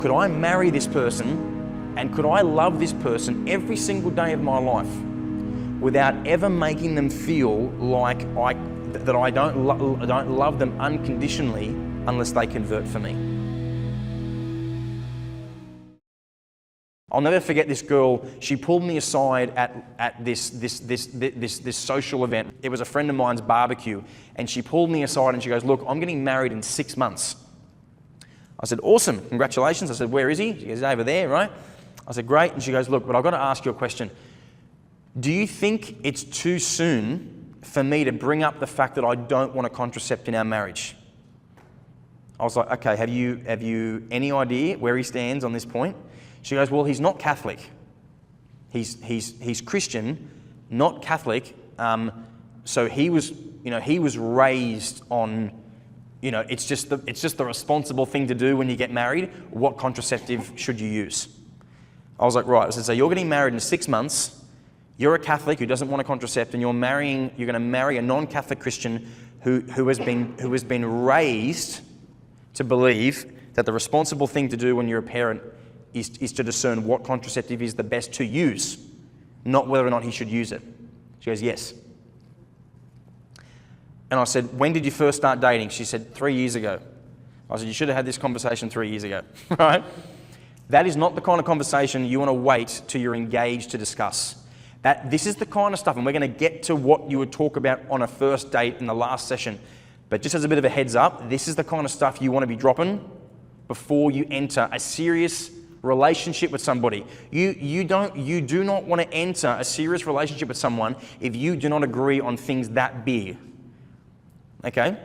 Could I marry this person and could I love this person every single day of my life without ever making them feel like I don't love them unconditionally unless they convert for me? I'll never forget this girl. She pulled me aside at this social event. It was a friend of mine's barbecue, and she pulled me aside and she goes, "Look, I'm getting married in 6 months." I said, "Awesome, congratulations." I said, "Where is he?" She goes, "Over there," right? I said, "Great." And she goes, "Look, but I've got to ask you a question. Do you think it's too soon for me to bring up the fact that I don't want a contracept in our marriage?" I was like, "Okay, have you any idea where he stands on this point?" She goes, "Well, he's not Catholic. He's Christian, not Catholic. So he was raised on, it's just the responsible thing to do when you get married. What contraceptive should you use?" I was like, "Right." I said, "So you're getting married in 6 months. You're a Catholic who doesn't want a contracept, and you're going to marry a non-Catholic Christian who has been raised to believe that the responsible thing to do when you're a parent is to discern what contraceptive is the best to use, not whether or not he should use it." She goes, "Yes." And I said, "When did you first start dating?" She said, 3 years ago. I said, "You should have had this conversation 3 years ago," right? That is not the kind of conversation you want to wait till you're engaged to discuss. This is the kind of stuff, and we're going to get to what you would talk about on a first date in the last session. But just as a bit of a heads up, this is the kind of stuff you want to be dropping before you enter a serious relationship with somebody. You do not want to enter a serious relationship with someone if you do not agree on things that big. Okay?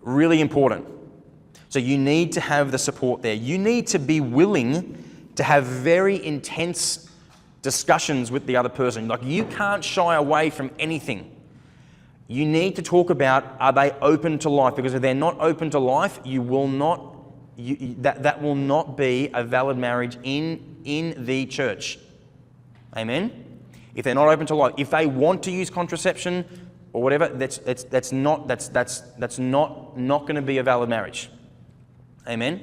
Really important. So you need to have the support there. You need to be willing to have very intense discussions with the other person. Like, you can't shy away from anything. You need to talk about, are they open to life? Because if they're not open to life, that will not be a valid marriage in the church. Amen? If they're not open to life, if they want to use contraception or whatever, that's not going to be a valid marriage. Amen?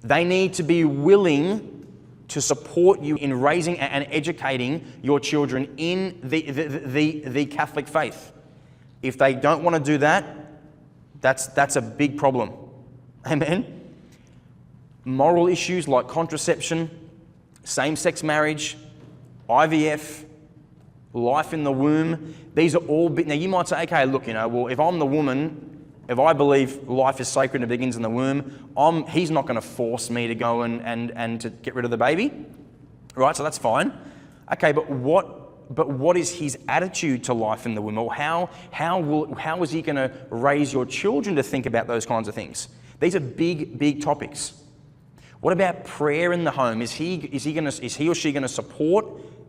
They need to be willing to support you in raising and educating your children in the Catholic faith. If they don't want to do that, that's a big problem. Amen? Moral issues like contraception, same-sex marriage, IVF, life in the womb, these are all big. Now you might say, okay, look, well, if I'm the woman, if I believe life is sacred and it begins in the womb, he's not going to force me to go and to get rid of the baby, right? So that's fine. Okay, but what is his attitude to life in the womb? Or how is he going to raise your children to think about those kinds of things? These are big topics. What about prayer in the home? Is he or she going to support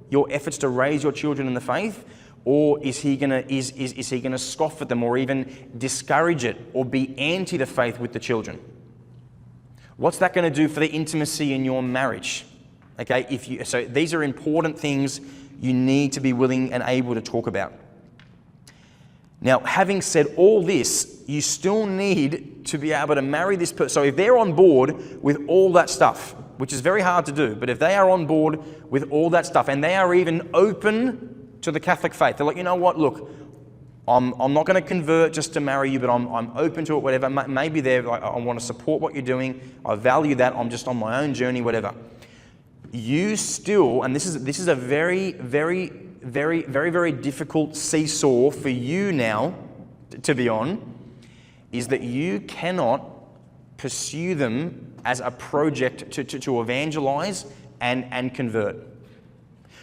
your efforts to raise your children in the faith, or is he going to scoff at them or even discourage it or be anti the faith with the children? What's that going to do for the intimacy in your marriage? Okay, so these are important things you need to be willing and able to talk about. Now, having said all this, you still need to be able to marry this person. So if they're on board with all that stuff, which is very hard to do, but if they are on board with all that stuff and they are even open to the Catholic faith, they're like, "You know what, look, I'm not going to convert just to marry you, but I'm open to it, whatever." Maybe they're like, "I want to support what you're doing. I value that. I'm just on my own journey, whatever." You still, and this is a very difficult seesaw for you now to be on, is that you cannot pursue them as a project to evangelize and convert.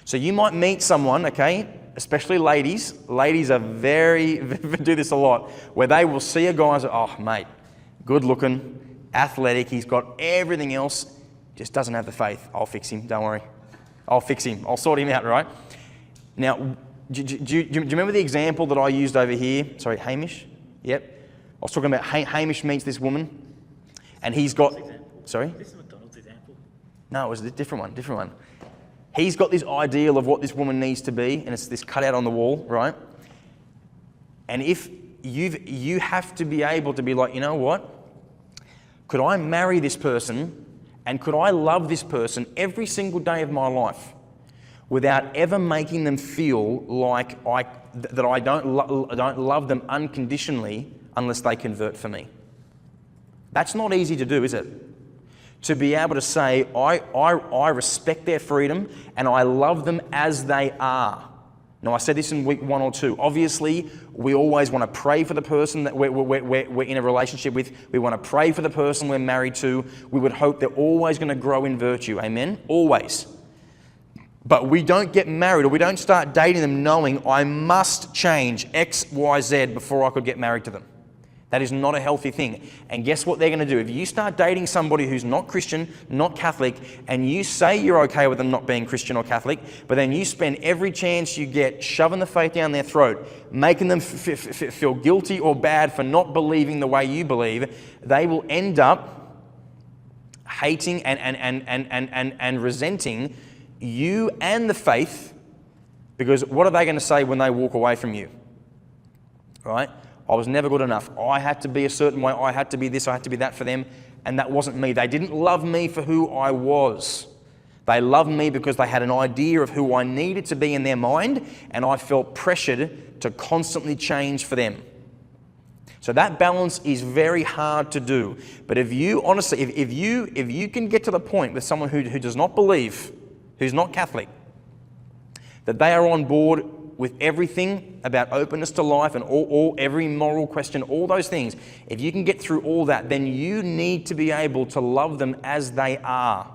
So you might meet someone, okay, especially ladies. Ladies are do this a lot, where they will see a guy and say, "Oh, mate, good looking, athletic, he's got everything else, just doesn't have the faith. I'll fix him, don't worry. I'll fix him, I'll sort him out," right? Now, do you remember the example that I used over here? Sorry, Hamish? Yep. I was talking about Hamish meets this woman, and he's got... Sorry? This is McDonald's example. No, it was a different one. He's got this ideal of what this woman needs to be, and it's this cutout on the wall, right? And if you have to be able to be like, "You know what? Could I marry this person And could I love this person every single day of my life without ever making them feel like I don't love them unconditionally unless they convert for me? That's not easy to do, is it? To be able to say, I respect their freedom and I love them as they are. Now, I said this in week 1 or 2. Obviously, we always want to pray for the person that we're in a relationship with. We want to pray for the person we're married to. We would hope they're always going to grow in virtue. Amen? Always. But we don't get married or we don't start dating them knowing I must change X, Y, Z before I could get married to them. That is not a healthy thing. And guess what they're going to do? If you start dating somebody who's not Christian, not Catholic, and you say you're okay with them not being Christian or Catholic, but then you spend every chance you get shoving the faith down their throat, making them feel guilty or bad for not believing the way you believe, they will end up hating and resenting you and the faith, because what are they going to say when they walk away from you? Right? I was never good enough. I had to be a certain way. I had to be this. I had to be that for them. And that wasn't me. They didn't love me for who I was. They loved me because they had an idea of who I needed to be in their mind, and I felt pressured to constantly change for them. So that balance is very hard to do. But if you honestly, if you can get to the point with someone who does not believe, who's not Catholic, that they are on board with everything about openness to life and every moral question, all those things, if you can get through all that, then you need to be able to love them as they are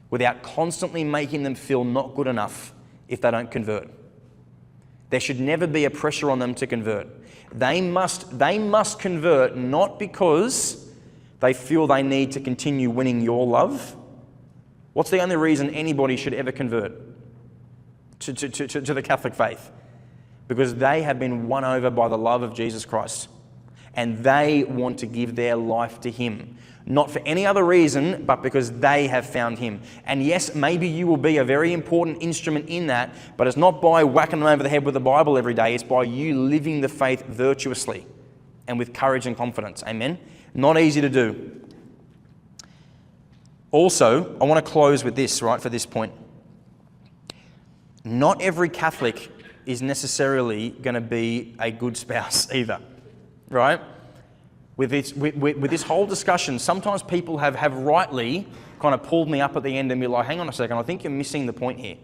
without constantly making them feel not good enough if they don't convert. There should never be a pressure on them to convert. They must convert not because they feel they need to continue winning your love. What's the only reason anybody should ever convert to the Catholic faith? Because they have been won over by the love of Jesus Christ and they want to give their life to Him. Not for any other reason, but because they have found Him. And yes, maybe you will be a very important instrument in that, but it's not by whacking them over the head with the Bible every day. It's by you living the faith virtuously and with courage and confidence. Amen? Not easy to do. Also, I want to close with this, right, for this point. Not every Catholic is necessarily going to be a good spouse either, right? With this whole discussion, sometimes people have rightly kind of pulled me up at the end and be like, hang on a second, I think you're missing the point here.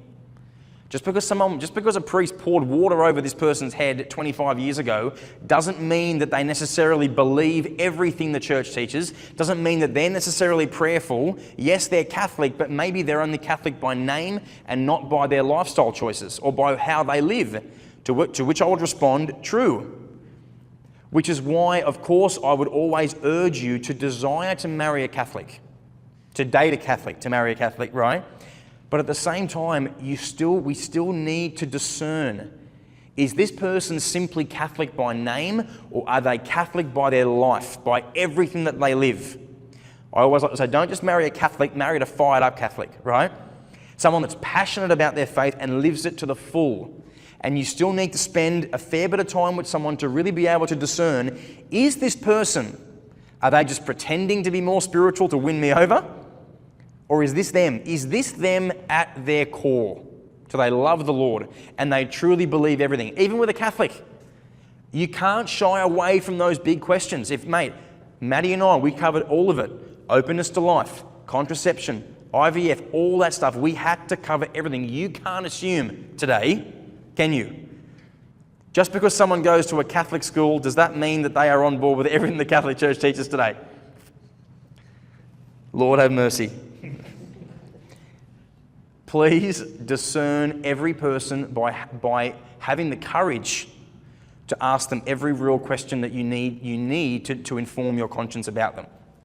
Just because a priest poured water over this person's head 25 years ago doesn't mean that they necessarily believe everything the church teaches, doesn't mean that they're necessarily prayerful. Yes, they're Catholic, but maybe they're only Catholic by name and not by their lifestyle choices or by how they live, to which I would respond, true. Which is why, of course, I would always urge you to desire to marry a Catholic, to date a Catholic, to marry a Catholic, right? But at the same time, we still need to discern, is this person simply Catholic by name, or are they Catholic by their life, by everything that they live? I always like to say, don't just marry a Catholic, marry a fired up Catholic, right? Someone that's passionate about their faith and lives it to the full. And you still need to spend a fair bit of time with someone to really be able to discern, is this person, are they just pretending to be more spiritual to win me over? Or is this them? Is this them at their core? Do they love the Lord and they truly believe everything? Even with a Catholic, you can't shy away from those big questions. Maddie and I, we covered all of it. Openness to life, contraception, IVF, all that stuff. We had to cover everything. You can't assume today, can you? Just because someone goes to a Catholic school, does that mean that they are on board with everything the Catholic Church teaches today? Lord have mercy. Please discern every person by having the courage to ask them every real question that you need to inform your conscience about them.